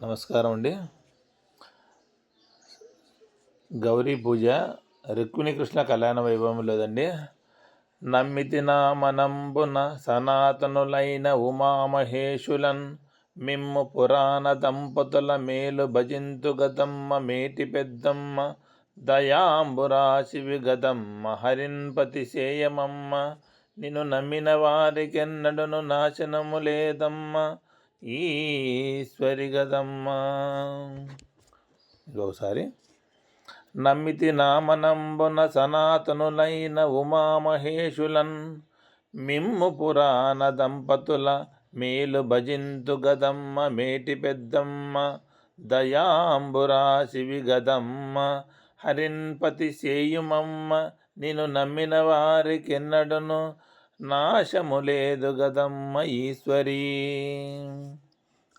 నమస్కారం అండి. గౌరీ పూజ రుక్మిణి కృష్ణ కళ్యాణ వైభవం లేదండి. నమ్మితి నామనంబున సనాతనులైన ఉమామహేషులన్ మిమ్ము పురాణ దంపతుల మేలు భజింతు గదమ్మ మేటి పెద్దమ్మ దయాంబురాశివి గదమ్మ హరిన్పతి సేయమమ్మ నిన్ను నమ్మిన వారికెన్నడును నాశనము లేదమ్మ ఈశ్వరి గదమ్మ. ఇంకొకసారి. నమ్మితి నామనంబున సనాతనులైన ఉమామహేషులన్ మిమ్ము పురాణ దంపతుల మేలు భజింతు గదమ్మ మేటి పెద్దమ్మ దయాంబురాశివి గదమ్మ హరిన్పతి సేయుమమ్మ నిన్ను నమ్మిన వారికెన్నడును నాశము లేదు గదమ్మ ఈశ్వరీ.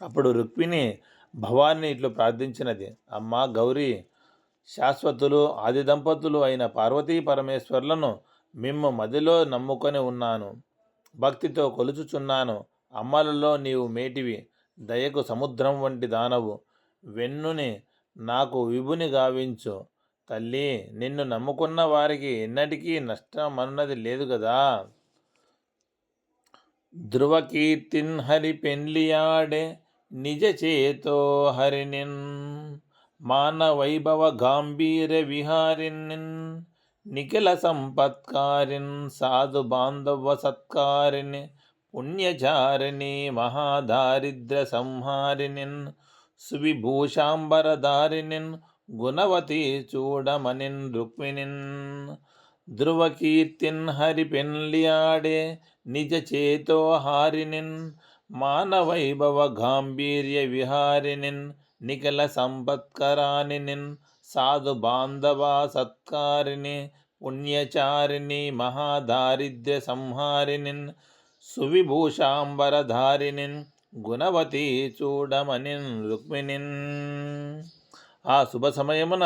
అప్పుడు రుక్మిణి భవాని ఇట్లు ప్రార్థించినది. అమ్మా గౌరీ, శాశ్వతులు ఆది దంపతులు అయిన పార్వతీ పరమేశ్వర్లను మిమ్ము మదిలో నమ్ముకొని ఉన్నాను, భక్తితో కొలుచుచున్నాను. అమ్మలలో నీవు మేటివి, దయకు సముద్రం వంటి దానవు, వెన్నుని నాకు విభుని గావించు తల్లి. నిన్ను నమ్ముకున్న వారికి ఎన్నటికీ నష్టమన్నది లేదు కదా. ధ్రువకీర్తిన్ హరి పెండ్లియాడే నిజ చేతో హరినిన్ మానవైభవ గాంభీర్య విహారిన్ నిఖిల సంపత్కారిన్ సాధు బాంధవ సత్కారిని పుణ్యచారిణి మహాదారిద్ర సంహారినిన్ సువిభూషాంబరధారినిన్ గుణవతి చూడమనిన్ రుక్మిణిన్ ధ్రువకీర్తిన్ హరి పెన్లియాడే నిజ చేతో హారినిన్ మానవైభవ గాంభీర్య విహారినిన్ నిఖిల సంపత్కరానినిన్ సాధు బాంధవ సత్కారిని పుణ్యచారిణి మహాదారిద్ర్య సంహారినిన్ సువిభూషాంబరధారినిన్ గుణవతి చూడమనిన్ రుక్మిణిన్. ఆ శుభ సమయమున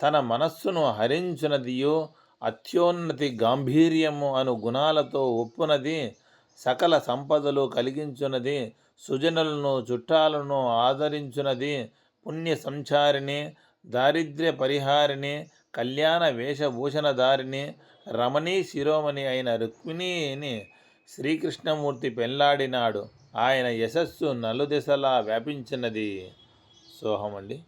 తన మనస్సును హరించునదియు అత్యోన్నతి గాంభీర్యము అను గుణాలతో ఒప్పునది, సకల సంపదలు కలిగించున్నది, సుజనులను చుట్టాలను ఆదరించున్నది, పుణ్య సంచారిణి, దారిద్ర్య పరిహారిణి, కళ్యాణ వేషభూషణధారిణి, రమణీ శిరోమణి అయిన రుక్మిణిని శ్రీకృష్ణమూర్తి పెళ్లాడినాడు. ఆయన యశస్సు నలుదిశలా వ్యాపించినది. సోహమండి.